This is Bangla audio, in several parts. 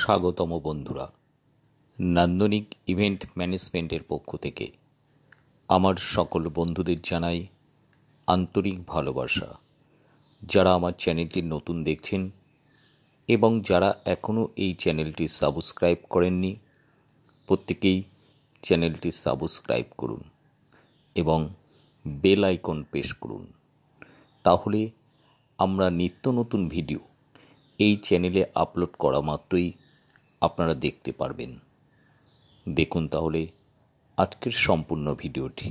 স্বাগতম বন্ধুরা। নান্দনিক ইভেন্ট ম্যানেজমেন্টের পক্ষ থেকে আমার সকল বন্ধুদের জানাই আন্তরিক ভালোবাসা। যারা আমার চ্যানেলটি নতুন দেখছেন এবং যারা এখনও এই চ্যানেলটি সাবস্ক্রাইব করেননি, প্রত্যেকেই চ্যানেলটি সাবস্ক্রাইব করুন এবং বেল আইকন প্রেস করুন। তাহলে আমরা নিত্য নতুন ভিডিও এই চ্যানেলে আপলোড করা মাত্রই আপনারা দেখতে পারবেন। দেখুন তাহলে আজকের সম্পূর্ণ ভিডিওটি।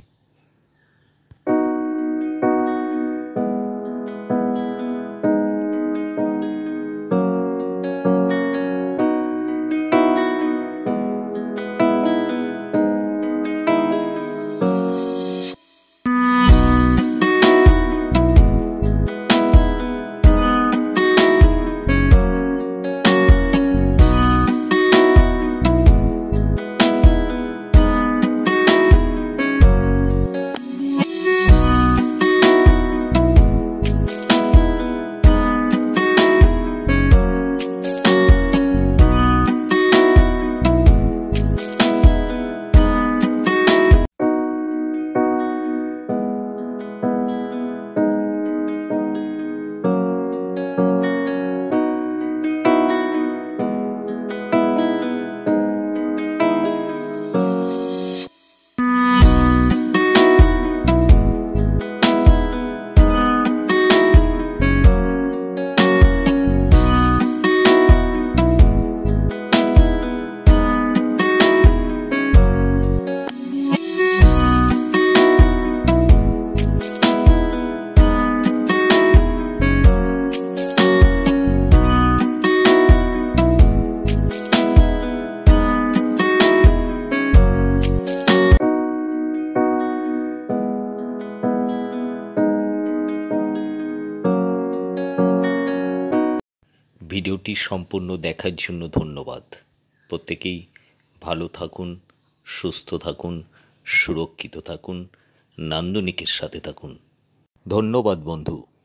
ভিডিওটি সম্পূর্ণ দেখার জন্য ধন্যবাদ। প্রত্যেকেই ভালো থাকুন, সুস্থ থাকুন, সুরক্ষিত থাকুন, নান্দনিকের সাথে থাকুন। ধন্যবাদ বন্ধু।